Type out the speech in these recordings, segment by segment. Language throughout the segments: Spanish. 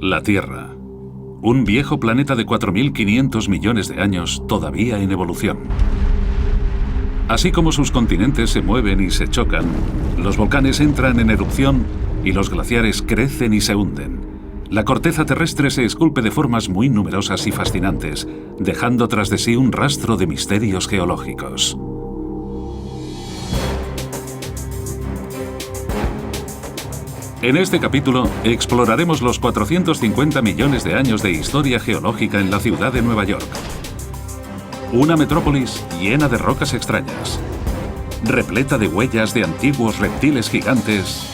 La Tierra. Un viejo planeta de 4.500 millones de años todavía en evolución. Así como sus continentes se mueven y se chocan, los volcanes entran en erupción y los glaciares crecen y se hunden. La corteza terrestre se esculpe de formas muy numerosas y fascinantes, dejando tras de sí un rastro de misterios geológicos. En este capítulo exploraremos los 450 millones de años de historia geológica en la ciudad de Nueva York. Una metrópolis llena de rocas extrañas, repleta de huellas de antiguos reptiles gigantes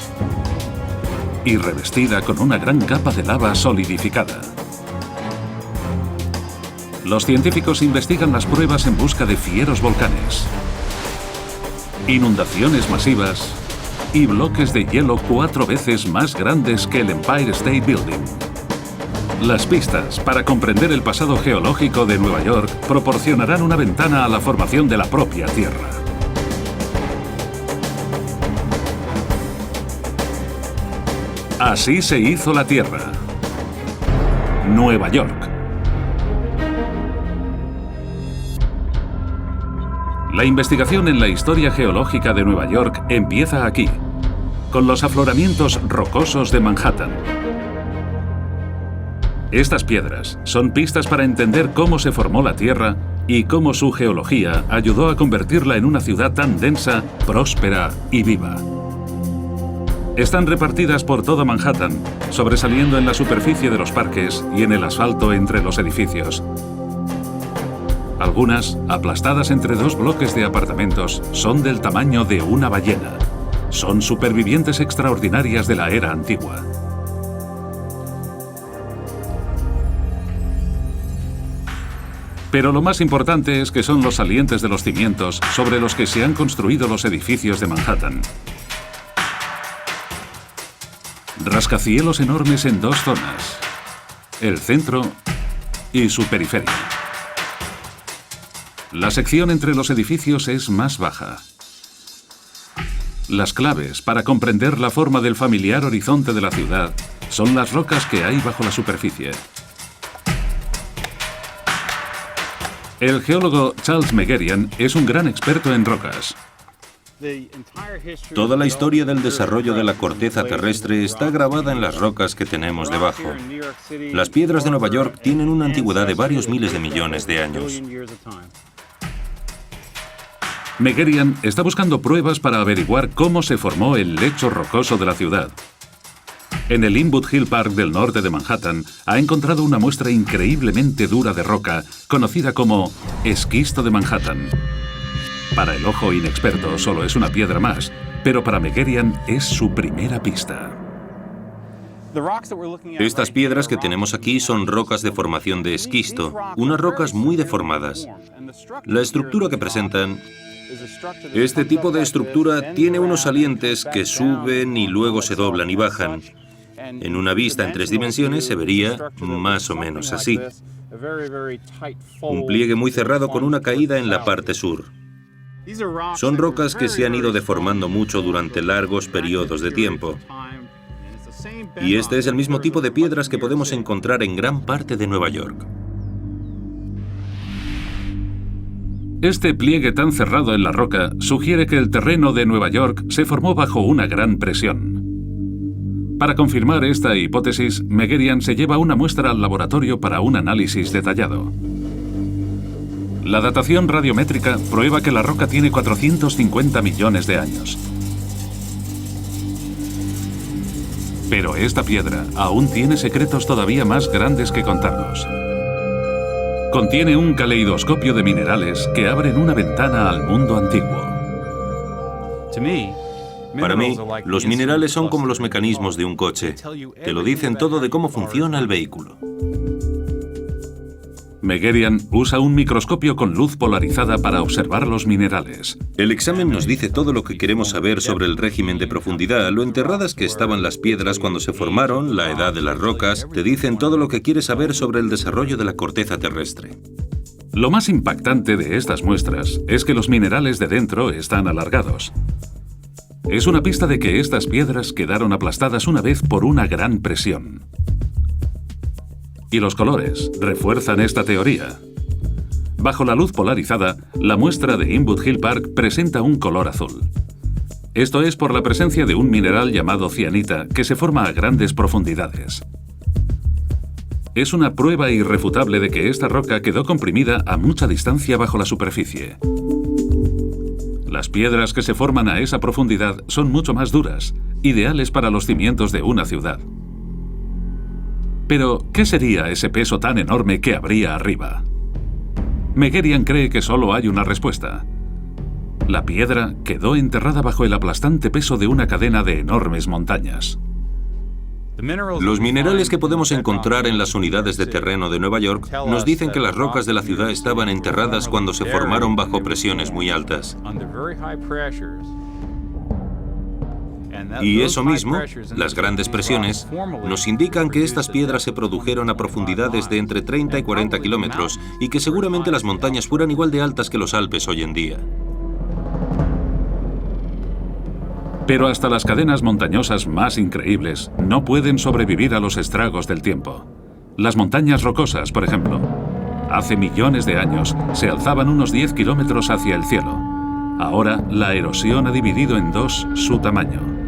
y revestida con una gran capa de lava solidificada. Los científicos investigan las pruebas en busca de fieros volcanes, inundaciones masivas y bloques de hielo 4 veces más grandes que el Empire State Building. Las pistas para comprender el pasado geológico de Nueva York proporcionarán una ventana a la formación de la propia Tierra. Así se hizo la Tierra. Nueva York. La investigación en la historia geológica de Nueva York empieza aquí, con los afloramientos rocosos de Manhattan. Estas piedras son pistas para entender cómo se formó la Tierra y cómo su geología ayudó a convertirla en una ciudad tan densa, próspera y viva. Están repartidas por toda Manhattan, sobresaliendo en la superficie de los parques y en el asfalto entre los edificios. Algunas, aplastadas entre 2 bloques de apartamentos, son del tamaño de una ballena. Son supervivientes extraordinarias de la era antigua. Pero lo más importante es que son los salientes de los cimientos sobre los que se han construido los edificios de Manhattan. Rascacielos enormes en 2 zonas, el centro y su periferia. La sección entre los edificios es más baja. Las claves para comprender la forma del familiar horizonte de la ciudad son las rocas que hay bajo la superficie. El geólogo Charles Megerian es un gran experto en rocas. Toda la historia del desarrollo de la corteza terrestre está grabada en las rocas que tenemos debajo. Las piedras de Nueva York tienen una antigüedad de varios miles de millones de años. Megerian está buscando pruebas para averiguar cómo se formó el lecho rocoso de la ciudad. En el Inwood Hill Park del norte de Manhattan ha encontrado una muestra increíblemente dura de roca, conocida como esquisto de Manhattan. Para el ojo inexperto solo es una piedra más, pero para Megerian es su primera pista. Estas piedras que tenemos aquí son rocas de formación de esquisto, unas rocas muy deformadas. La estructura que presentan... Este tipo de estructura tiene unos salientes que suben y luego se doblan y bajan. En una vista en 3 dimensiones se vería más o menos así. Un pliegue muy cerrado con una caída en la parte sur. Son rocas que se han ido deformando mucho durante largos periodos de tiempo. Y este es el mismo tipo de piedras que podemos encontrar en gran parte de Nueva York. Este pliegue tan cerrado en la roca sugiere que el terreno de Nueva York se formó bajo una gran presión. Para confirmar esta hipótesis, Megerian se lleva una muestra al laboratorio para un análisis detallado. La datación radiométrica prueba que la roca tiene 450 millones de años. Pero esta piedra aún tiene secretos todavía más grandes que contarnos. Contiene un caleidoscopio de minerales que abren una ventana al mundo antiguo. Para mí, los minerales son como los mecanismos de un coche. Te lo dicen todo de cómo funciona el vehículo. Megerian usa un microscopio con luz polarizada para observar los minerales. El examen nos dice todo lo que queremos saber sobre el régimen de profundidad, lo enterradas que estaban las piedras cuando se formaron, la edad de las rocas. Te dicen todo lo que quieres saber sobre el desarrollo de la corteza terrestre. Lo más impactante de estas muestras es que los minerales de dentro están alargados. Es una pista de que estas piedras quedaron aplastadas una vez por una gran presión. Y los colores refuerzan esta teoría. Bajo la luz polarizada, la muestra de Inwood Hill Park presenta un color azul. Esto es por la presencia de un mineral llamado cianita que se forma a grandes profundidades. Es una prueba irrefutable de que esta roca quedó comprimida a mucha distancia bajo la superficie. Las piedras que se forman a esa profundidad son mucho más duras, ideales para los cimientos de una ciudad. Pero, ¿qué sería ese peso tan enorme que habría arriba? Megerian cree que solo hay una respuesta. La piedra quedó enterrada bajo el aplastante peso de una cadena de enormes montañas. Los minerales que podemos encontrar en las unidades de terreno de Nueva York nos dicen que las rocas de la ciudad estaban enterradas cuando se formaron bajo presiones muy altas. Y eso mismo, las grandes presiones, nos indican que estas piedras se produjeron a profundidades de entre 30 y 40 kilómetros y que seguramente las montañas fueran igual de altas que los Alpes hoy en día. Pero hasta las cadenas montañosas más increíbles no pueden sobrevivir a los estragos del tiempo. Las montañas rocosas, por ejemplo, hace millones de años se alzaban unos 10 kilómetros hacia el cielo. Ahora la erosión ha dividido en dos su tamaño.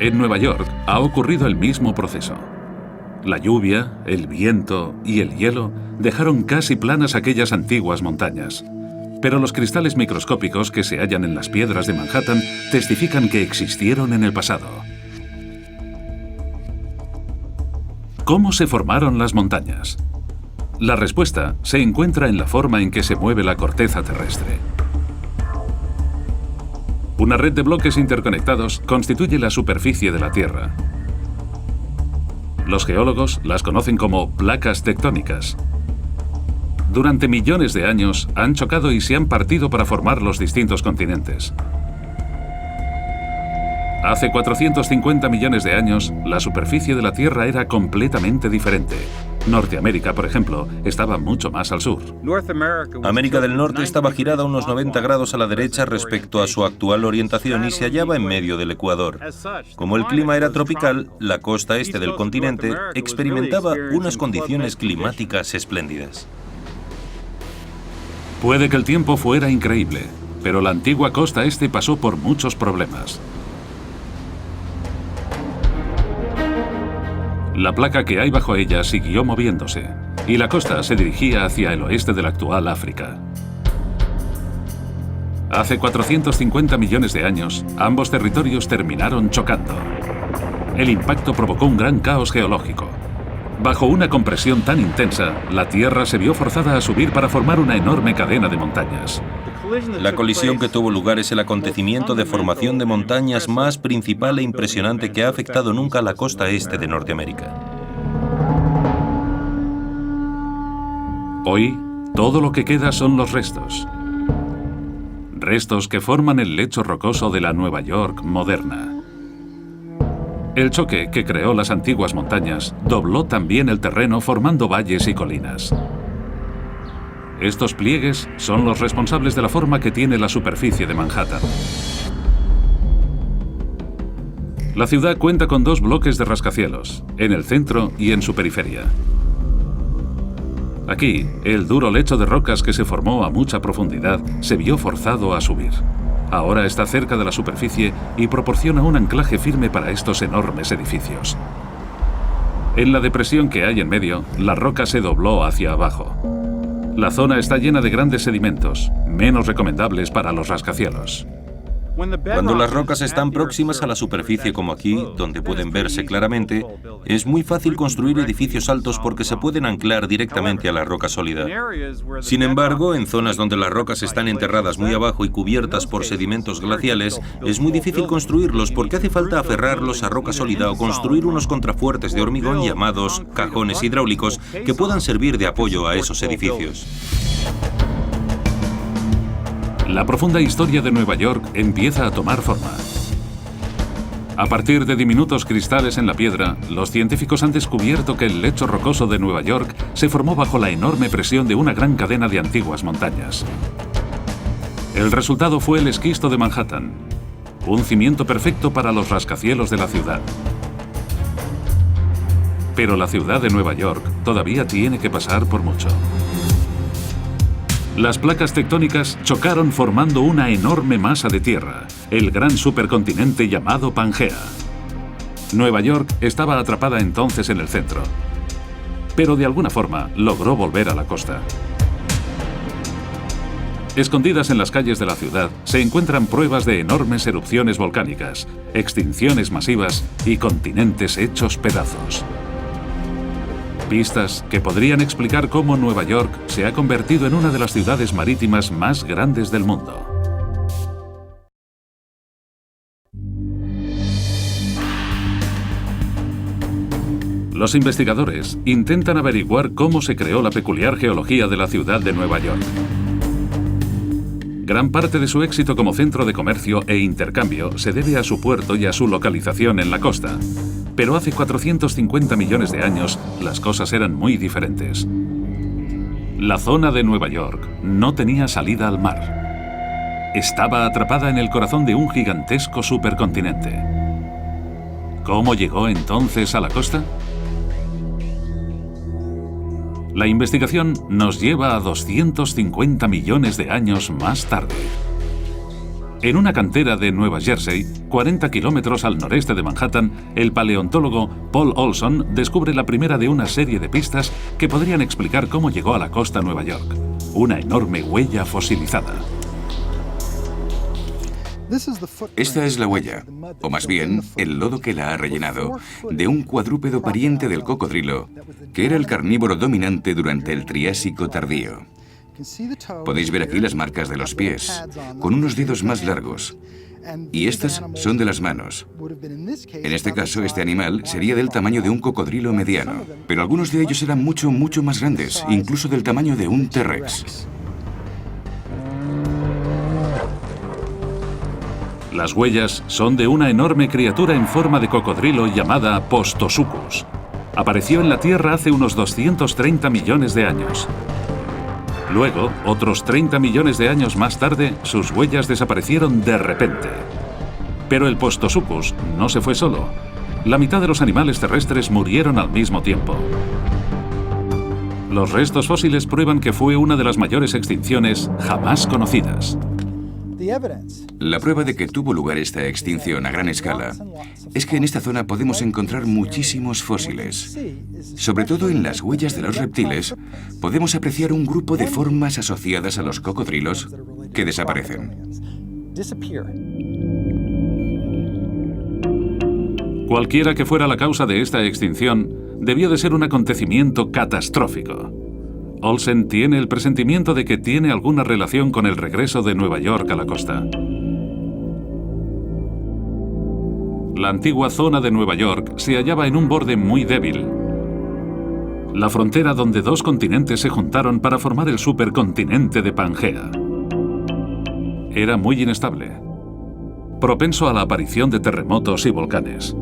En Nueva York ha ocurrido el mismo proceso. La lluvia, el viento y el hielo dejaron casi planas aquellas antiguas montañas. Pero los cristales microscópicos que se hallan en las piedras de Manhattan testifican que existieron en el pasado. ¿Cómo se formaron las montañas? La respuesta se encuentra en la forma en que se mueve la corteza terrestre. Una red de bloques interconectados constituye la superficie de la Tierra. Los geólogos las conocen como placas tectónicas. Durante millones de años han chocado y se han partido para formar los distintos continentes. Hace 450 millones de años, la superficie de la Tierra era completamente diferente. Norteamérica, por ejemplo, estaba mucho más al sur. América del Norte estaba girada unos 90 grados a la derecha respecto a su actual orientación y se hallaba en medio del Ecuador. Como el clima era tropical, la costa este del continente experimentaba unas condiciones climáticas espléndidas. Puede que el tiempo fuera increíble, pero la antigua costa este pasó por muchos problemas. La placa que hay bajo ella siguió moviéndose, y la costa se dirigía hacia el oeste de la actual África. Hace 450 millones de años, ambos territorios terminaron chocando. El impacto provocó un gran caos geológico. Bajo una compresión tan intensa, la Tierra se vio forzada a subir para formar una enorme cadena de montañas. La colisión que tuvo lugar es el acontecimiento de formación de montañas más principal e impresionante que ha afectado nunca a la costa este de Norteamérica. Hoy, todo lo que queda son los restos. Restos que forman el lecho rocoso de la Nueva York moderna. El choque que creó las antiguas montañas dobló también el terreno formando valles y colinas. Estos pliegues son los responsables de la forma que tiene la superficie de Manhattan. La ciudad cuenta con dos bloques de rascacielos, en el centro y en su periferia. Aquí, el duro lecho de rocas que se formó a mucha profundidad se vio forzado a subir. Ahora está cerca de la superficie y proporciona un anclaje firme para estos enormes edificios. En la depresión que hay en medio, la roca se dobló hacia abajo. La zona está llena de grandes sedimentos, menos recomendables para los rascacielos. Cuando las rocas están próximas a la superficie como aquí, donde pueden verse claramente, es muy fácil construir edificios altos porque se pueden anclar directamente a la roca sólida. Sin embargo, en zonas donde las rocas están enterradas muy abajo y cubiertas por sedimentos glaciales, es muy difícil construirlos porque hace falta aferrarlos a roca sólida o construir unos contrafuertes de hormigón llamados cajones hidráulicos que puedan servir de apoyo a esos edificios. La profunda historia de Nueva York empieza a tomar forma. A partir de diminutos cristales en la piedra, los científicos han descubierto que el lecho rocoso de Nueva York se formó bajo la enorme presión de una gran cadena de antiguas montañas. El resultado fue el esquisto de Manhattan, un cimiento perfecto para los rascacielos de la ciudad. Pero la ciudad de Nueva York todavía tiene que pasar por mucho. Las placas tectónicas chocaron formando una enorme masa de tierra, el gran supercontinente llamado Pangea. Nueva York estaba atrapada entonces en el centro, pero de alguna forma logró volver a la costa. Escondidas en las calles de la ciudad se encuentran pruebas de enormes erupciones volcánicas, extinciones masivas y continentes hechos pedazos. Pistas que podrían explicar cómo Nueva York se ha convertido en una de las ciudades marítimas más grandes del mundo. Los investigadores intentan averiguar cómo se creó la peculiar geología de la ciudad de Nueva York. Gran parte de su éxito como centro de comercio e intercambio se debe a su puerto y a su localización en la costa. Pero hace 450 millones de años, las cosas eran muy diferentes. La zona de Nueva York no tenía salida al mar. Estaba atrapada en el corazón de un gigantesco supercontinente. ¿Cómo llegó entonces a la costa? La investigación nos lleva a 250 millones de años más tarde. En una cantera de Nueva Jersey, 40 kilómetros al noreste de Manhattan, el paleontólogo Paul Olson descubre la primera de una serie de pistas que podrían explicar cómo llegó a la costa Nueva York. Una enorme huella fosilizada. Esta es la huella, o más bien, el lodo que la ha rellenado, de un cuadrúpedo pariente del cocodrilo, que era el carnívoro dominante durante el Triásico tardío. Podéis ver aquí las marcas de los pies, con unos dedos más largos, y estas son de las manos. En este caso, este animal sería del tamaño de un cocodrilo mediano, pero algunos de ellos eran mucho más grandes, incluso del tamaño de un T-Rex. Las huellas son de una enorme criatura en forma de cocodrilo llamada Postosuchus. Apareció en la Tierra hace unos 230 millones de años. Luego, otros 30 millones de años más tarde, sus huellas desaparecieron de repente. Pero el Postosuchus no se fue solo. La mitad de los animales terrestres murieron al mismo tiempo. Los restos fósiles prueban que fue una de las mayores extinciones jamás conocidas. La prueba de que tuvo lugar esta extinción a gran escala es que en esta zona podemos encontrar muchísimos fósiles. Sobre todo en las huellas de los reptiles, podemos apreciar un grupo de formas asociadas a los cocodrilos que desaparecen. Cualquiera que fuera la causa de esta extinción, debió de ser un acontecimiento catastrófico. Olsen tiene el presentimiento de que tiene alguna relación con el regreso de Nueva York a la costa. La antigua zona de Nueva York se hallaba en un borde muy débil. La frontera donde dos continentes se juntaron para formar el supercontinente de Pangea. Era muy inestable, propenso a la aparición de terremotos y volcanes.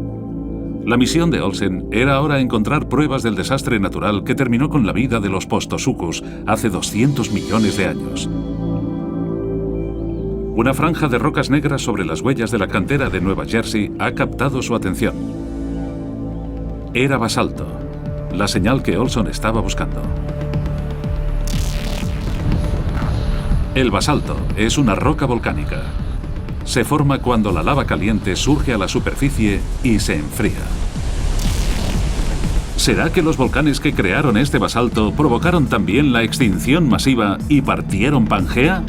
La misión de Olsen era ahora encontrar pruebas del desastre natural que terminó con la vida de los Postosuchus hace 200 millones de años. Una franja de rocas negras sobre las huellas de la cantera de Nueva Jersey ha captado su atención. Era basalto, la señal que Olson estaba buscando. El basalto es una roca volcánica. Se forma cuando la lava caliente surge a la superficie y se enfría. ¿Será que los volcanes que crearon este basalto provocaron también la extinción masiva y partieron Pangea?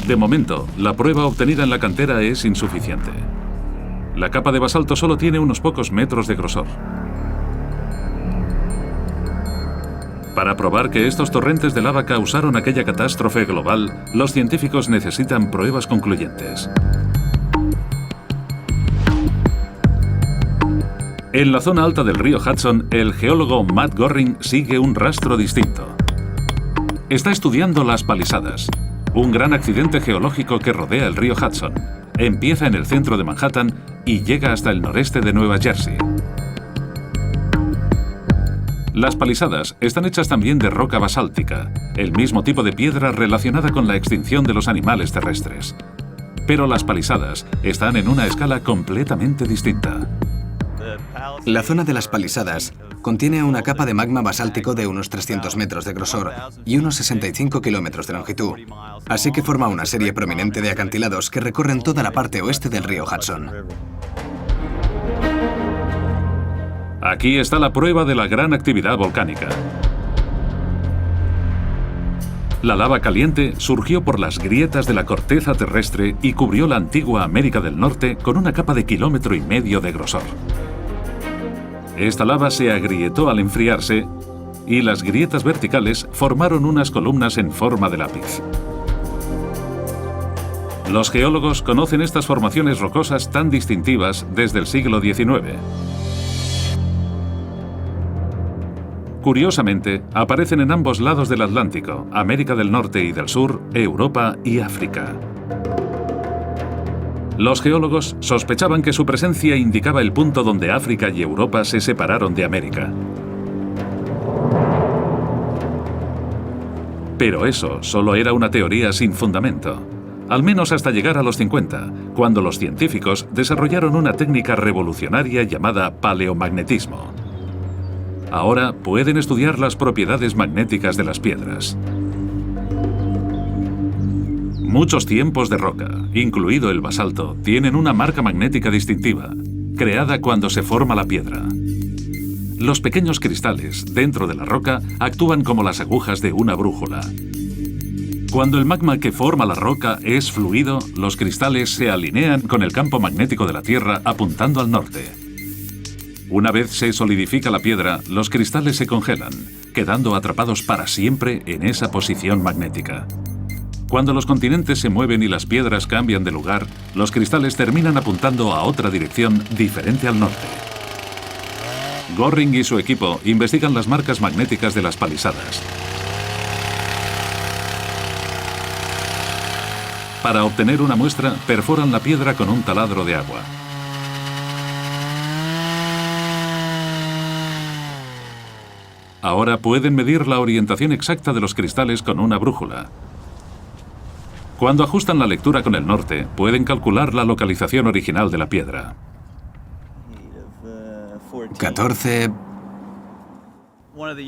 De momento, la prueba obtenida en la cantera es insuficiente. La capa de basalto solo tiene unos pocos metros de grosor. Para probar que estos torrentes de lava causaron aquella catástrofe global, los científicos necesitan pruebas concluyentes. En la zona alta del río Hudson, el geólogo Matt Goring sigue un rastro distinto. Está estudiando las Palisadas, un gran accidente geológico que rodea el río Hudson. Empieza en el centro de Manhattan y llega hasta el noreste de Nueva Jersey. Las Palisadas están hechas también de roca basáltica, el mismo tipo de piedra relacionada con la extinción de los animales terrestres. Pero las Palisadas están en una escala completamente distinta. La zona de las Palisadas contiene una capa de magma basáltico de unos 300 metros de grosor y unos 65 kilómetros de longitud, así que forma una serie prominente de acantilados que recorren toda la parte oeste del río Hudson. Aquí está la prueba de la gran actividad volcánica. La lava caliente surgió por las grietas de la corteza terrestre y cubrió la antigua América del Norte con una capa de 1,5 kilómetros de grosor. Esta lava se agrietó al enfriarse y las grietas verticales formaron unas columnas en forma de lápiz. Los geólogos conocen estas formaciones rocosas tan distintivas desde el siglo XIX. Curiosamente, aparecen en ambos lados del Atlántico, América del Norte y del Sur, Europa y África. Los geólogos sospechaban que su presencia indicaba el punto donde África y Europa se separaron de América. Pero eso solo era una teoría sin fundamento, al menos hasta llegar a los 50, cuando los científicos desarrollaron una técnica revolucionaria llamada paleomagnetismo. Ahora pueden estudiar las propiedades magnéticas de las piedras. Muchos tiempos de roca, incluido el basalto, tienen una marca magnética distintiva, creada cuando se forma la piedra. Los pequeños cristales dentro de la roca actúan como las agujas de una brújula. Cuando el magma que forma la roca es fluido, los cristales se alinean con el campo magnético de la Tierra apuntando al norte. Una vez se solidifica la piedra, los cristales se congelan, quedando atrapados para siempre en esa posición magnética. Cuando los continentes se mueven y las piedras cambian de lugar, los cristales terminan apuntando a otra dirección diferente al norte. Goring y su equipo investigan las marcas magnéticas de las Palisadas. Para obtener una muestra, perforan la piedra con un taladro de agua. Ahora pueden medir la orientación exacta de los cristales con una brújula. Cuando ajustan la lectura con el norte, pueden calcular la localización original de la piedra. 14.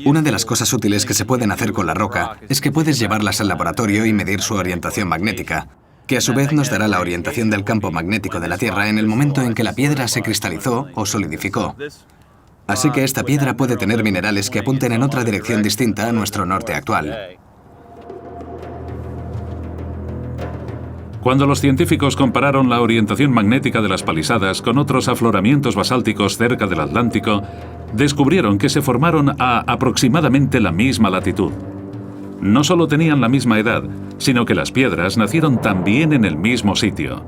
Una de las cosas útiles que se pueden hacer con la roca es que puedes llevarlas al laboratorio y medir su orientación magnética, que a su vez nos dará la orientación del campo magnético de la Tierra en el momento en que la piedra se cristalizó o solidificó. Así que esta piedra puede tener minerales que apunten en otra dirección distinta a nuestro norte actual. Cuando los científicos compararon la orientación magnética de las Palisadas con otros afloramientos basálticos cerca del Atlántico, descubrieron que se formaron a aproximadamente la misma latitud. No solo tenían la misma edad, sino que las piedras nacieron también en el mismo sitio.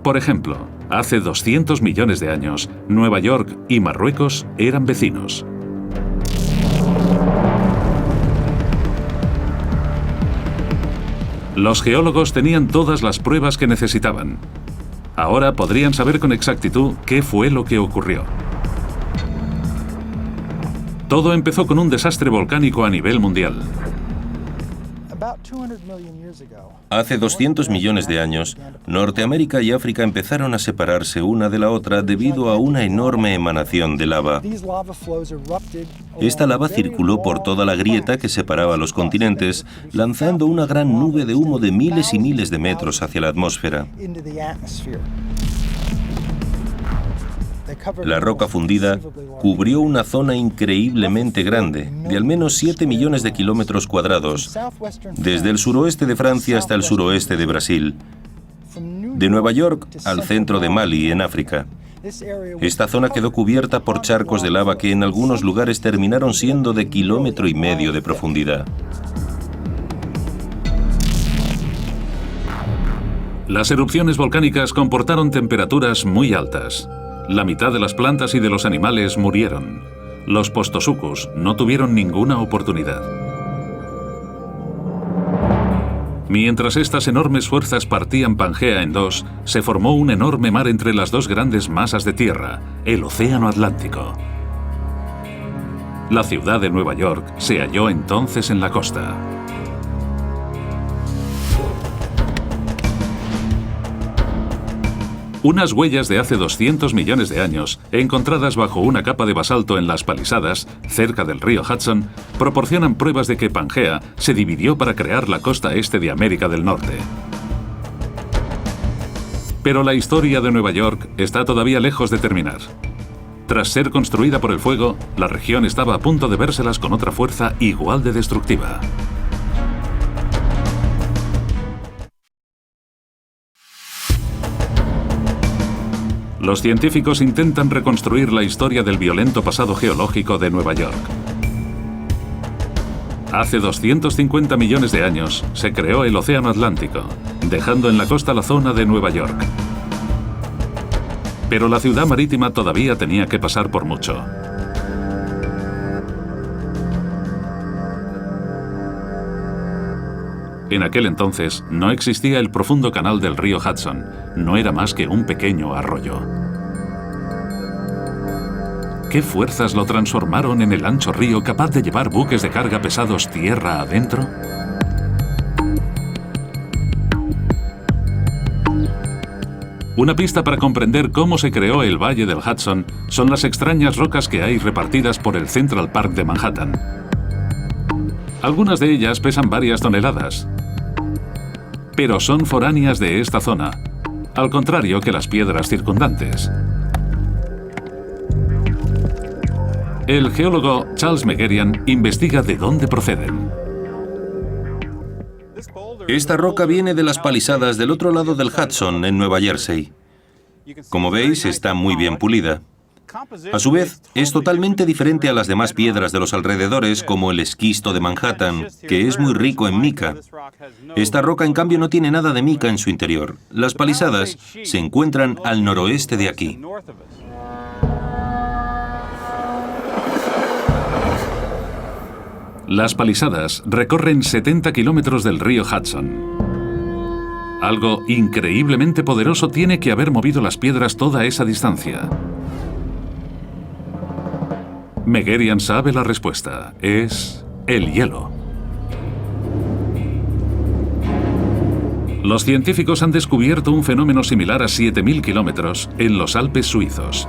Por ejemplo, hace 200 millones de años, Nueva York y Marruecos eran vecinos. Los geólogos tenían todas las pruebas que necesitaban. Ahora podrían saber con exactitud qué fue lo que ocurrió. Todo empezó con un desastre volcánico a nivel mundial. Hace 200 millones de años, Norteamérica y África empezaron a separarse una de la otra debido a una enorme emanación de lava. Esta lava circuló por toda la grieta que separaba los continentes, lanzando una gran nube de humo de miles y miles de metros hacia la atmósfera. La roca fundida cubrió una zona increíblemente grande, de al menos 7 millones de kilómetros cuadrados, desde el suroeste de Francia hasta el suroeste de Brasil, de Nueva York al centro de Mali, en África. Esta zona quedó cubierta por charcos de lava que en algunos lugares terminaron siendo de 1,5 kilómetros de profundidad. Las erupciones volcánicas comportaron temperaturas muy altas. La mitad de las plantas y de los animales murieron. Los Postosucus no tuvieron ninguna oportunidad. Mientras estas enormes fuerzas partían Pangea en dos, se formó un enorme mar entre las dos grandes masas de tierra, el Océano Atlántico. La ciudad de Nueva York se halló entonces en la costa. Unas huellas de hace 200 millones de años, encontradas bajo una capa de basalto en las Palisadas, cerca del río Hudson, proporcionan pruebas de que Pangea se dividió para crear la costa este de América del Norte. Pero la historia de Nueva York está todavía lejos de terminar. Tras ser construida por el fuego, la región estaba a punto de vérselas con otra fuerza igual de destructiva. Los científicos intentan reconstruir la historia del violento pasado geológico de Nueva York. Hace 250 millones de años se creó el Océano Atlántico, dejando en la costa la zona de Nueva York. Pero la ciudad marítima todavía tenía que pasar por mucho. En aquel entonces no existía el profundo canal del río Hudson, no era más que un pequeño arroyo. ¿Qué fuerzas lo transformaron en el ancho río capaz de llevar buques de carga pesados tierra adentro? Una pista para comprender cómo se creó el Valle del Hudson son las extrañas rocas que hay repartidas por el Central Park de Manhattan. Algunas de ellas pesan varias toneladas, pero son foráneas de esta zona, al contrario que las piedras circundantes. El geólogo Charles Megerian investiga de dónde proceden. Esta roca viene de las Palisadas del otro lado del Hudson, en Nueva Jersey. Como veis, está muy bien pulida. A su vez, es totalmente diferente a las demás piedras de los alrededores, como el esquisto de Manhattan, que es muy rico en mica. Esta roca, en cambio, no tiene nada de mica en su interior. Las Palisadas se encuentran al noroeste de aquí. Las Palisadas recorren 70 kilómetros del río Hudson. Algo increíblemente poderoso tiene que haber movido las piedras toda esa distancia. Megerian sabe la respuesta. Es el hielo. Los científicos han descubierto un fenómeno similar a 7.000 kilómetros en los Alpes suizos.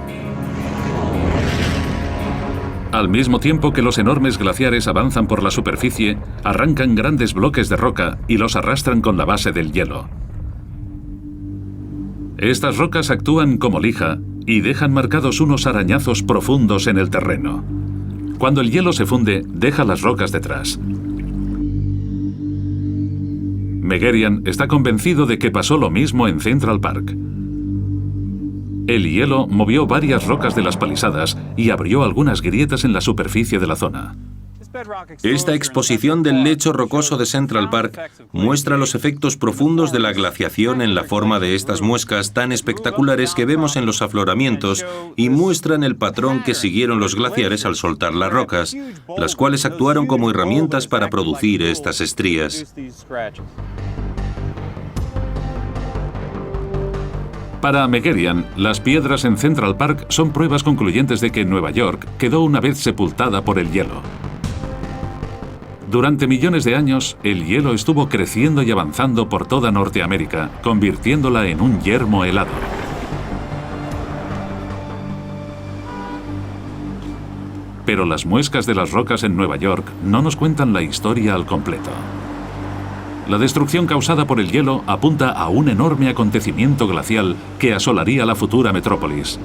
Al mismo tiempo que los enormes glaciares avanzan por la superficie, arrancan grandes bloques de roca y los arrastran con la base del hielo. Estas rocas actúan como lija y dejan marcados unos arañazos profundos en el terreno. Cuando el hielo se funde, deja las rocas detrás. Megerian está convencido de que pasó lo mismo en Central Park. El hielo movió varias rocas de las Palisadas y abrió algunas grietas en la superficie de la zona. Esta exposición del lecho rocoso de Central Park muestra los efectos profundos de la glaciación en la forma de estas muescas tan espectaculares que vemos en los afloramientos y muestran el patrón que siguieron los glaciares al soltar las rocas, las cuales actuaron como herramientas para producir estas estrías. Para Megerian, las piedras en Central Park son pruebas concluyentes de que Nueva York quedó una vez sepultada por el hielo. Durante millones de años, el hielo estuvo creciendo y avanzando por toda Norteamérica, convirtiéndola en un yermo helado. Pero las muescas de las rocas en Nueva York no nos cuentan la historia al completo. La destrucción causada por el hielo apunta a un enorme acontecimiento glacial que asolaría la futura metrópolis.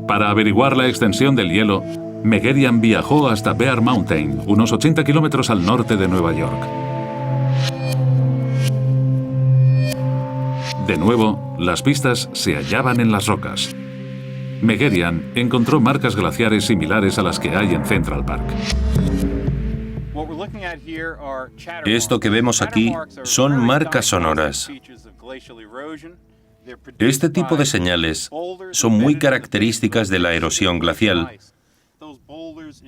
Para averiguar la extensión del hielo, Megerian viajó hasta Bear Mountain, unos 80 kilómetros al norte de Nueva York. De nuevo, las pistas se hallaban en las rocas. Megerian encontró marcas glaciares similares a las que hay en Central Park. Esto que vemos aquí son marcas sonoras. Este tipo de señales son muy características de la erosión glacial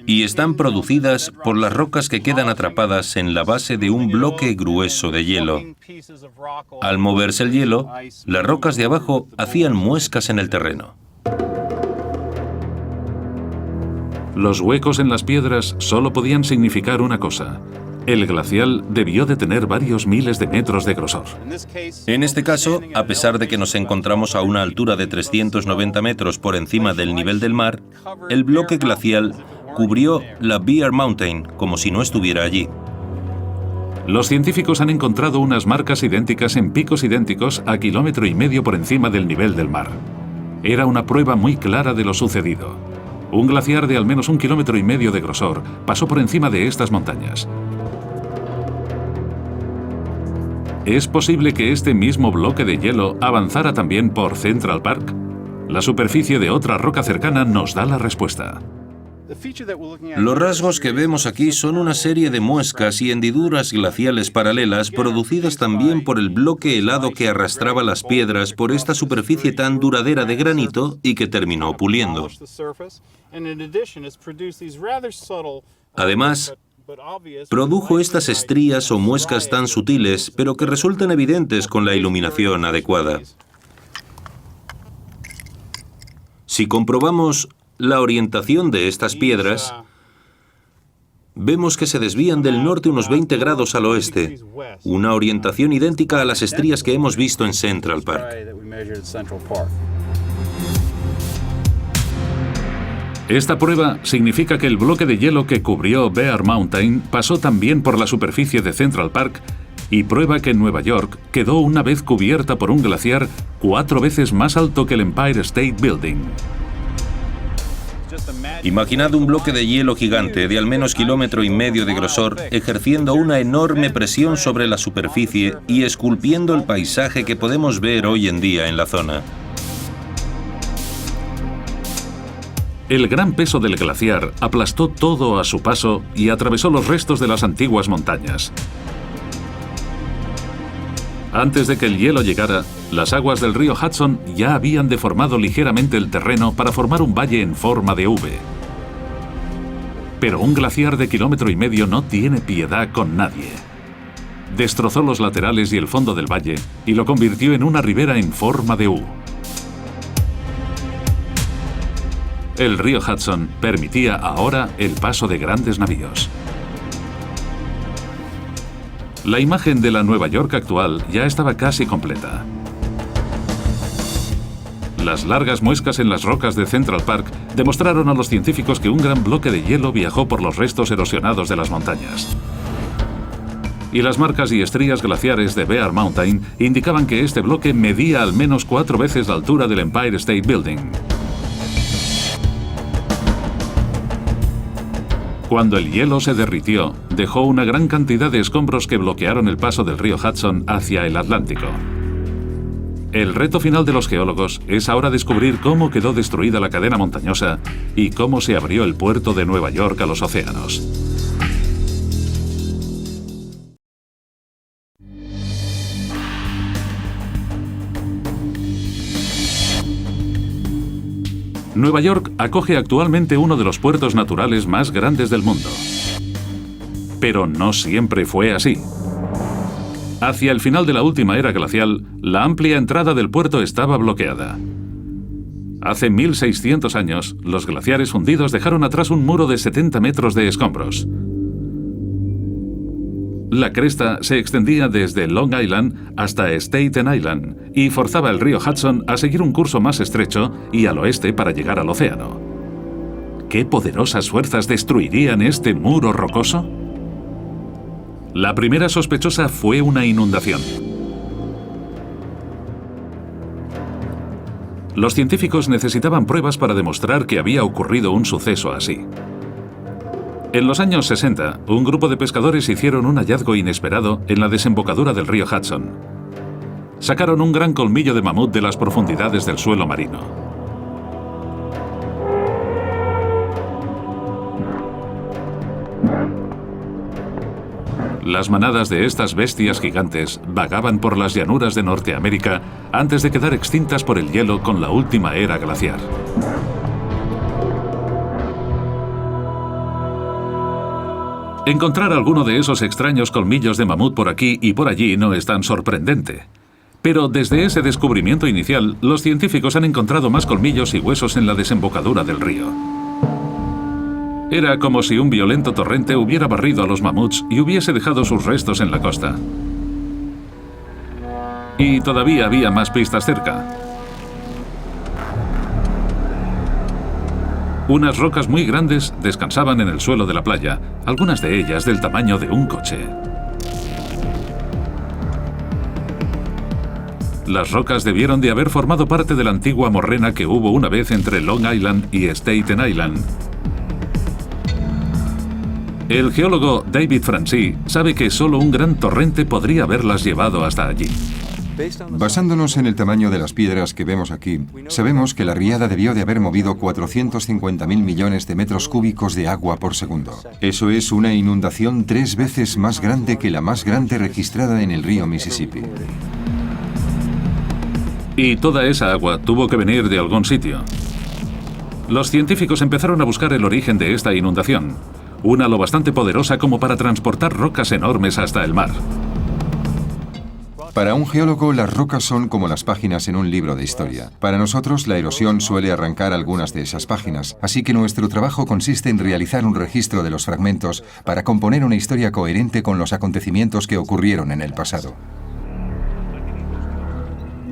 y están producidas por las rocas que quedan atrapadas en la base de un bloque grueso de hielo. Al moverse el hielo, las rocas de abajo hacían muescas en el terreno. Los huecos en las piedras solo podían significar una cosa: El glacial debió de tener varios miles de metros de grosor. En este caso, a pesar de que nos encontramos a una altura de 390 metros por encima del nivel del mar, el bloque glacial cubrió la Bear Mountain como si no estuviera allí. Los científicos han encontrado unas marcas idénticas en picos idénticos a 1,5 kilómetros por encima del nivel del mar. Era una prueba muy clara de lo sucedido. Un glaciar de al menos 1,5 kilómetros de grosor pasó por encima de estas montañas. ¿Es posible que este mismo bloque de hielo avanzara también por Central Park? La superficie de otra roca cercana nos da la respuesta. Los rasgos que vemos aquí son una serie de muescas y hendiduras glaciales paralelas producidas también por el bloque helado que arrastraba las piedras por esta superficie tan duradera de granito y que terminó puliendo. Además, produjo estas estrías o muescas tan sutiles, pero que resultan evidentes con la iluminación adecuada. Si comprobamos la orientación de estas piedras, vemos que se desvían del norte unos 20 grados al oeste, una orientación idéntica a las estrías que hemos visto en Central Park. Esta prueba significa que el bloque de hielo que cubrió Bear Mountain pasó también por la superficie de Central Park y prueba que Nueva York quedó una vez cubierta por un glaciar 4 veces más alto que el Empire State Building. Imaginad un bloque de hielo gigante de al menos 1,5 kilómetros de grosor ejerciendo una enorme presión sobre la superficie y esculpiendo el paisaje que podemos ver hoy en día en la zona. El gran peso del glaciar aplastó todo a su paso y atravesó los restos de las antiguas montañas. Antes de que el hielo llegara, las aguas del río Hudson ya habían deformado ligeramente el terreno para formar un valle en forma de V. Pero un glaciar de 1,5 kilómetros no tiene piedad con nadie. Destrozó los laterales y el fondo del valle y lo convirtió en una ribera en forma de U. El río Hudson permitía ahora el paso de grandes navíos. La imagen de la Nueva York actual ya estaba casi completa. Las largas muescas en las rocas de Central Park demostraron a los científicos que un gran bloque de hielo viajó por los restos erosionados de las montañas. Y las marcas y estrías glaciares de Bear Mountain indicaban que este bloque medía al menos 4 veces la altura del Empire State Building. Cuando el hielo se derritió, dejó una gran cantidad de escombros que bloquearon el paso del río Hudson hacia el Atlántico. El reto final de los geólogos es ahora descubrir cómo quedó destruida la cadena montañosa y cómo se abrió el puerto de Nueva York a los océanos. Nueva York acoge actualmente uno de los puertos naturales más grandes del mundo. Pero no siempre fue así. Hacia el final de la última era glacial, la amplia entrada del puerto estaba bloqueada. Hace 1600 años, los glaciares fundidos dejaron atrás un muro de 70 metros de escombros. La cresta se extendía desde Long Island hasta Staten Island y forzaba el río Hudson a seguir un curso más estrecho y al oeste para llegar al océano. ¿Qué poderosas fuerzas destruirían este muro rocoso? La primera sospechosa fue una inundación. Los científicos necesitaban pruebas para demostrar que había ocurrido un suceso así. En los años 60, un grupo de pescadores hicieron un hallazgo inesperado en la desembocadura del río Hudson. Sacaron un gran colmillo de mamut de las profundidades del suelo marino. Las manadas de estas bestias gigantes vagaban por las llanuras de Norteamérica antes de quedar extintas por el hielo con la última era glaciar. Encontrar alguno de esos extraños colmillos de mamut por aquí y por allí no es tan sorprendente. Pero desde ese descubrimiento inicial, los científicos han encontrado más colmillos y huesos en la desembocadura del río. Era como si un violento torrente hubiera barrido a los mamuts y hubiese dejado sus restos en la costa. Y todavía había más pistas cerca. Unas rocas muy grandes descansaban en el suelo de la playa, algunas de ellas del tamaño de un coche. Las rocas debieron de haber formado parte de la antigua morrena que hubo una vez entre Long Island y Staten Island. El geólogo David Francis sabe que solo un gran torrente podría haberlas llevado hasta allí. Basándonos en el tamaño de las piedras que vemos aquí, sabemos que la riada debió de haber movido 450.000 millones de metros cúbicos de agua por segundo. Eso es una inundación 3 veces más grande que la más grande registrada en el río Mississippi. Y toda esa agua tuvo que venir de algún sitio. Los científicos empezaron a buscar el origen de esta inundación, una lo bastante poderosa como para transportar rocas enormes hasta el mar. Para un geólogo, las rocas son como las páginas en un libro de historia. Para nosotros, la erosión suele arrancar algunas de esas páginas, así que nuestro trabajo consiste en realizar un registro de los fragmentos para componer una historia coherente con los acontecimientos que ocurrieron en el pasado.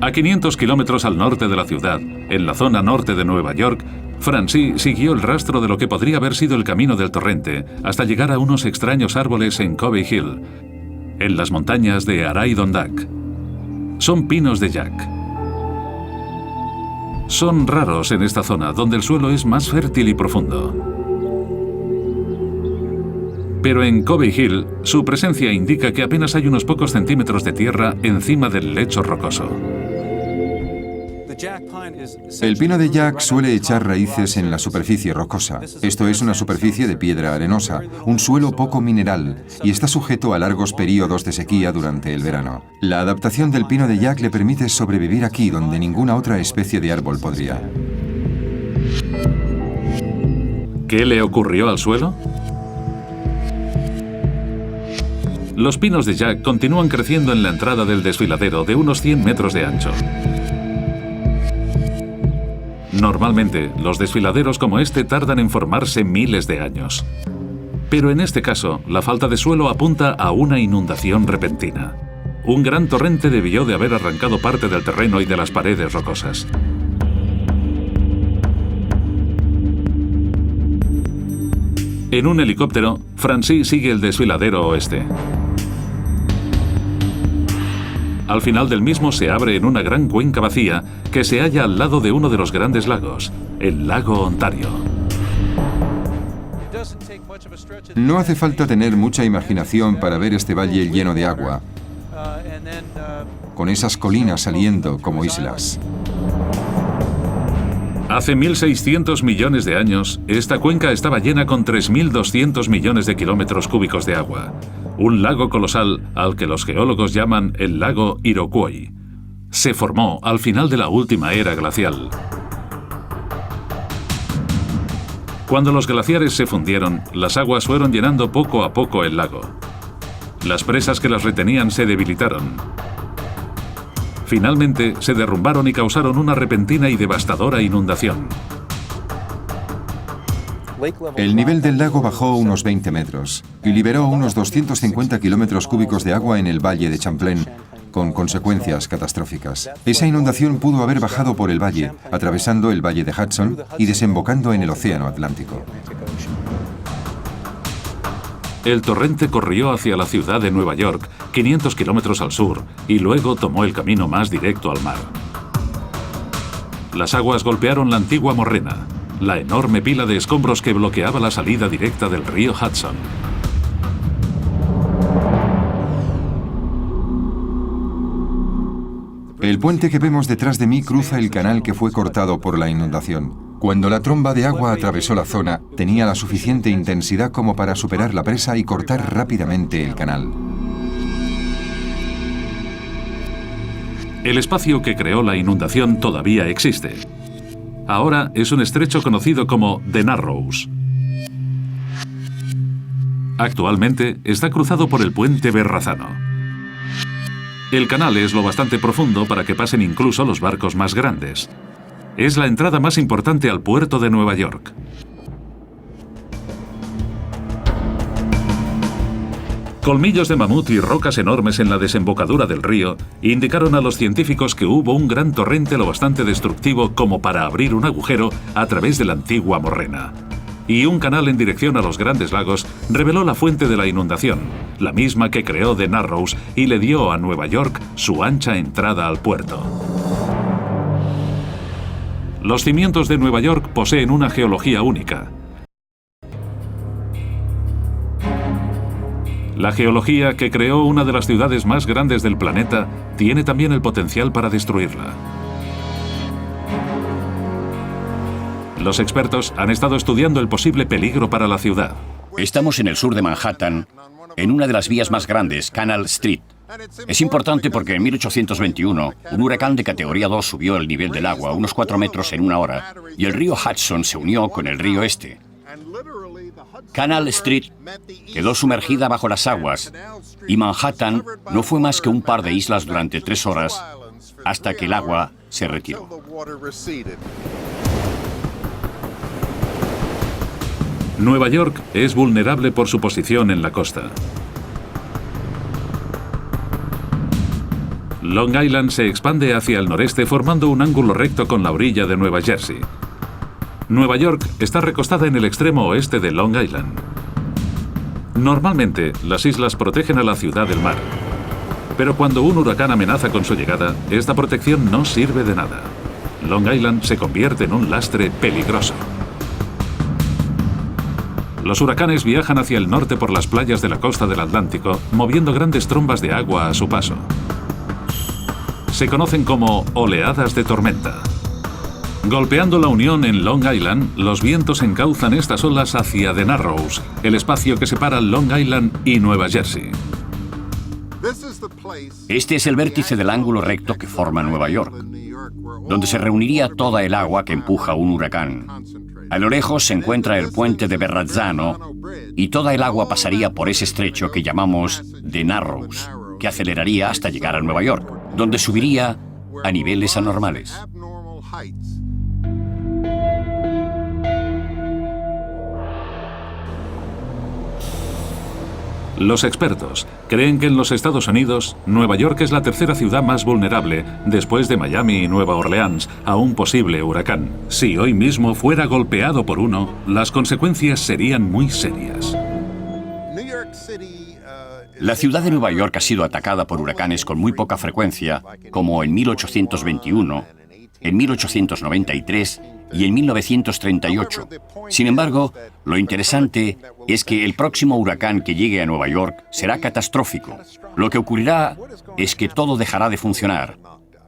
A 500 kilómetros al norte de la ciudad, en la zona norte de Nueva York, Francis siguió el rastro de lo que podría haber sido el camino del torrente hasta llegar a unos extraños árboles en Covey Hill, en las montañas de Adirondack. Son pinos de Jack. Son raros en esta zona, donde el suelo es más fértil y profundo. Pero en Covey Hill, su presencia indica que apenas hay unos pocos centímetros de tierra encima del lecho rocoso. El pino de Jack suele echar raíces en la superficie rocosa. Esto es una superficie de piedra arenosa, un suelo poco mineral, y está sujeto a largos períodos de sequía durante el verano. La adaptación del pino de Jack le permite sobrevivir aquí donde ninguna otra especie de árbol podría. ¿Qué le ocurrió al suelo? Los pinos de Jack continúan creciendo en la entrada del desfiladero de unos 100 metros de ancho. Normalmente, los desfiladeros como este tardan en formarse miles de años. Pero en este caso, la falta de suelo apunta a una inundación repentina. Un gran torrente debió de haber arrancado parte del terreno y de las paredes rocosas. En un helicóptero, Francis sigue el desfiladero oeste. Al final del mismo se abre en una gran cuenca vacía que se halla al lado de uno de los grandes lagos, el lago Ontario. No hace falta tener mucha imaginación para ver este valle lleno de agua, con esas colinas saliendo como islas. Hace 1.600 millones de años, esta cuenca estaba llena con 3.200 millones de kilómetros cúbicos de agua. Un lago colosal al que los geólogos llaman el lago Iroquois. Se formó al final de la última era glacial. Cuando los glaciares se fundieron, las aguas fueron llenando poco a poco el lago. Las presas que las retenían se debilitaron. Finalmente, se derrumbaron y causaron una repentina y devastadora inundación. El nivel del lago bajó unos 20 metros y liberó unos 250 kilómetros cúbicos de agua en el valle de Champlain, con consecuencias catastróficas. Esa inundación pudo haber bajado por el valle, atravesando el valle de Hudson y desembocando en el Océano Atlántico. El torrente corrió hacia la ciudad de Nueva York, 500 kilómetros al sur, y luego tomó el camino más directo al mar. Las aguas golpearon la antigua morrena, la enorme pila de escombros que bloqueaba la salida directa del río Hudson. El puente que vemos detrás de mí cruza el canal que fue cortado por la inundación. Cuando la tromba de agua atravesó la zona, tenía la suficiente intensidad como para superar la presa y cortar rápidamente el canal. El espacio que creó la inundación todavía existe. Ahora es un estrecho conocido como The Narrows. Actualmente está cruzado por el puente Verrazano. El canal es lo bastante profundo para que pasen incluso los barcos más grandes. Es la entrada más importante al puerto de Nueva York. Colmillos de mamut y rocas enormes en la desembocadura del río indicaron a los científicos que hubo un gran torrente lo bastante destructivo como para abrir un agujero a través de la antigua morrena. Y un canal en dirección a los Grandes Lagos reveló la fuente de la inundación, la misma que creó The Narrows y le dio a Nueva York su ancha entrada al puerto. Los cimientos de Nueva York poseen una geología única. La geología que creó una de las ciudades más grandes del planeta tiene también el potencial para destruirla. Los expertos han estado estudiando el posible peligro para la ciudad. Estamos en el sur de Manhattan, en una de las vías más grandes, Canal Street. Es importante porque en 1821 un huracán de categoría 2 subió el nivel del agua unos 4 metros en una hora y el río Hudson se unió con el río Este. Canal Street quedó sumergida bajo las aguas y Manhattan no fue más que un par de islas durante 3 horas hasta que el agua se retiró. Nueva York es vulnerable por su posición en la costa. Long Island se expande hacia el noreste formando un ángulo recto con la orilla de Nueva Jersey. Nueva York está recostada en el extremo oeste de Long Island. Normalmente, las islas protegen a la ciudad del mar. Pero cuando un huracán amenaza con su llegada, esta protección no sirve de nada. Long Island se convierte en un lastre peligroso. Los huracanes viajan hacia el norte por las playas de la costa del Atlántico, moviendo grandes trombas de agua a su paso. Se conocen como oleadas de tormenta. Golpeando la unión en Long Island, los vientos encauzan estas olas hacia The Narrows, el espacio que separa Long Island y Nueva Jersey. Este es el vértice del ángulo recto que forma Nueva York, donde se reuniría toda el agua que empuja un huracán. A lo lejos se encuentra el puente de Verrazzano y toda el agua pasaría por ese estrecho que llamamos The Narrows, que aceleraría hasta llegar a Nueva York, donde subiría a niveles anormales. Los expertos creen que en los Estados Unidos, Nueva York es la tercera ciudad más vulnerable, después de Miami y Nueva Orleans, a un posible huracán. Si hoy mismo fuera golpeado por uno, las consecuencias serían muy serias. La ciudad de Nueva York ha sido atacada por huracanes con muy poca frecuencia, como en 1821, en 1893 y en 1938. Sin embargo, lo interesante es que el próximo huracán que llegue a Nueva York será catastrófico. Lo que ocurrirá es que todo dejará de funcionar.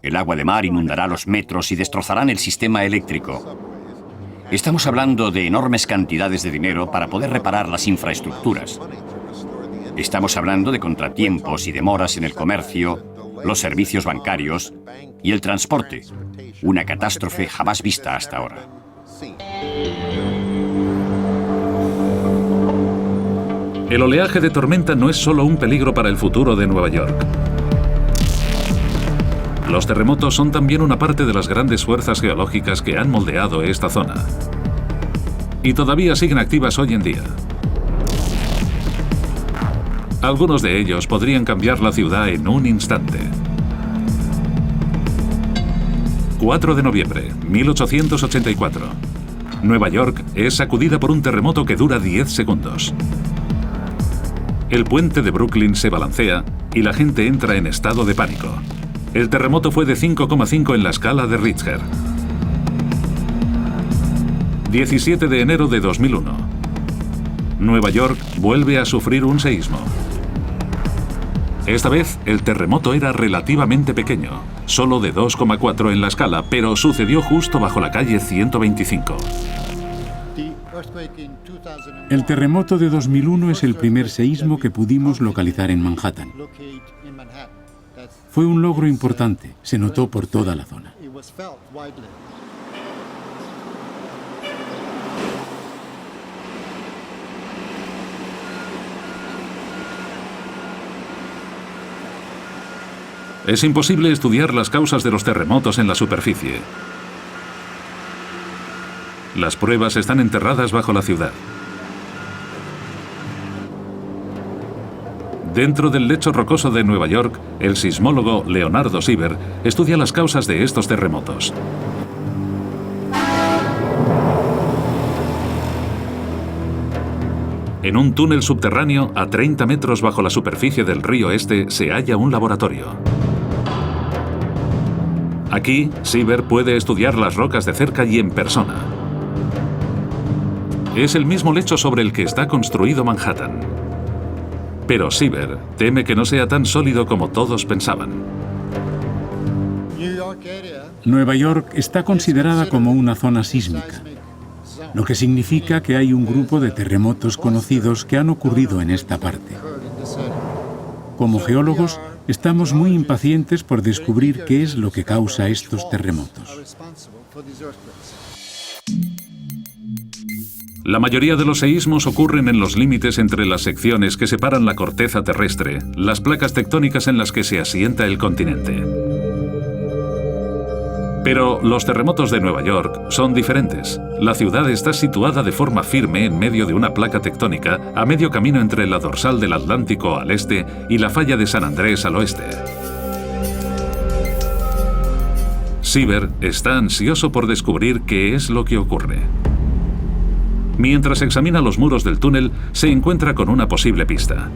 El agua de mar inundará los metros y destrozarán el sistema eléctrico. Estamos hablando de enormes cantidades de dinero para poder reparar las infraestructuras. Estamos hablando de contratiempos y demoras en el comercio, los servicios bancarios y el transporte. Una catástrofe jamás vista hasta ahora. El oleaje de tormenta no es solo un peligro para el futuro de Nueva York. Los terremotos son también una parte de las grandes fuerzas geológicas que han moldeado esta zona. Y todavía siguen activas hoy en día. Algunos de ellos podrían cambiar la ciudad en un instante. 4 de noviembre, 1884. Nueva York es sacudida por un terremoto que dura 10 segundos. El puente de Brooklyn se balancea y la gente entra en estado de pánico. El terremoto fue de 5,5 en la escala de Richter. 17 de enero de 2001. Nueva York vuelve a sufrir un seísmo. Esta vez, el terremoto era relativamente pequeño, solo de 2,4 en la escala, pero sucedió justo bajo la calle 125. El terremoto de 2001 es el primer seísmo que pudimos localizar en Manhattan. Fue un logro importante, se notó por toda la zona. Es imposible estudiar las causas de los terremotos en la superficie. Las pruebas están enterradas bajo la ciudad. Dentro del lecho rocoso de Nueva York, el sismólogo Leonardo Sieber estudia las causas de estos terremotos. En un túnel subterráneo, a 30 metros bajo la superficie del río Este, se halla un laboratorio. Aquí, Sieber puede estudiar las rocas de cerca y en persona. Es el mismo lecho sobre el que está construido Manhattan. Pero Sieber teme que no sea tan sólido como todos pensaban. Nueva York está considerada como una zona sísmica, lo que significa que hay un grupo de terremotos conocidos que han ocurrido en esta parte. Como geólogos, estamos muy impacientes por descubrir qué es lo que causa estos terremotos. La mayoría de los seísmos ocurren en los límites entre las secciones que separan la corteza terrestre, las placas tectónicas en las que se asienta el continente. Pero los terremotos de Nueva York son diferentes. La ciudad está situada de forma firme en medio de una placa tectónica a medio camino entre la dorsal del Atlántico al este y la falla de San Andrés al oeste. Sieber está ansioso por descubrir qué es lo que ocurre. Mientras examina los muros del túnel, se encuentra con una posible pista.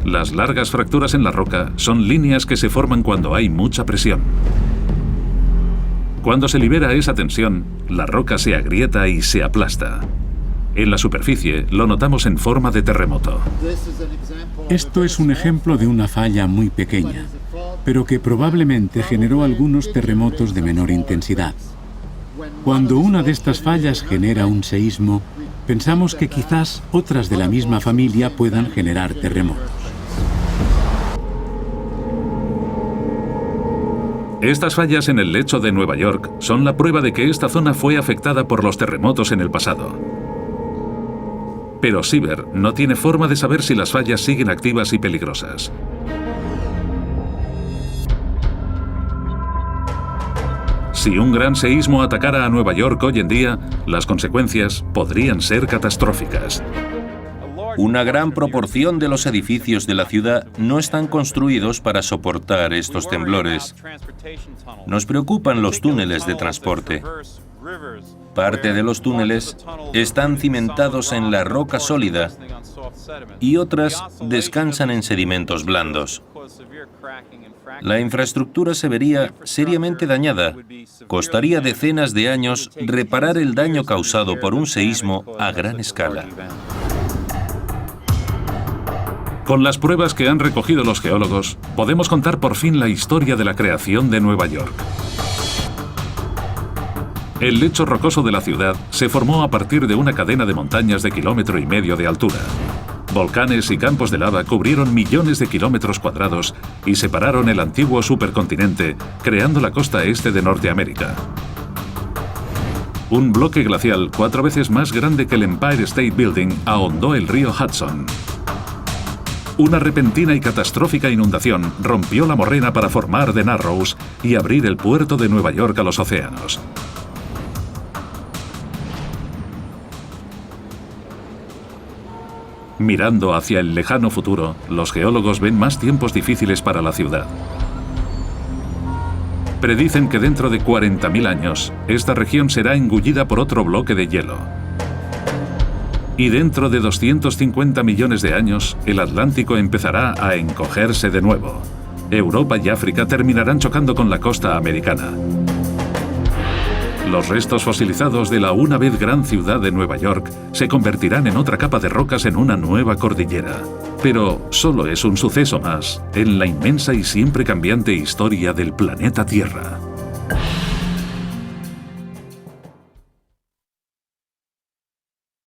Las largas fracturas en la roca son líneas que se forman cuando hay mucha presión. Cuando se libera esa tensión, la roca se agrieta y se aplasta. En la superficie lo notamos en forma de terremoto. Esto es un ejemplo de una falla muy pequeña, pero que probablemente generó algunos terremotos de menor intensidad. Cuando una de estas fallas genera un seísmo, pensamos que quizás otras de la misma familia puedan generar terremotos. Estas fallas en el lecho de Nueva York son la prueba de que esta zona fue afectada por los terremotos en el pasado. Pero Sieber no tiene forma de saber si las fallas siguen activas y peligrosas. Si un gran seísmo atacara a Nueva York hoy en día, las consecuencias podrían ser catastróficas. Una gran proporción de los edificios de la ciudad no están construidos para soportar estos temblores. Nos preocupan los túneles de transporte. Parte de los túneles están cimentados en la roca sólida y otras descansan en sedimentos blandos. La infraestructura se vería seriamente dañada. Costaría decenas de años reparar el daño causado por un seísmo a gran escala. Con las pruebas que han recogido los geólogos, podemos contar por fin la historia de la creación de Nueva York. El lecho rocoso de la ciudad se formó a partir de una cadena de montañas de 1,5 kilómetros de altura. Volcanes y campos de lava cubrieron millones de kilómetros cuadrados y separaron el antiguo supercontinente, creando la costa este de Norteamérica. Un bloque glacial 4 veces más grande que el Empire State Building ahondó el río Hudson. Una repentina y catastrófica inundación rompió la morrena para formar The Narrows y abrir el puerto de Nueva York a los océanos. Mirando hacia el lejano futuro, los geólogos ven más tiempos difíciles para la ciudad. Predicen que dentro de 40.000 años, esta región será engullida por otro bloque de hielo. Y dentro de 250 millones de años, el Atlántico empezará a encogerse de nuevo. Europa y África terminarán chocando con la costa americana. Los restos fosilizados de la una vez gran ciudad de Nueva York se convertirán en otra capa de rocas en una nueva cordillera. Pero solo es un suceso más en la inmensa y siempre cambiante historia del planeta Tierra.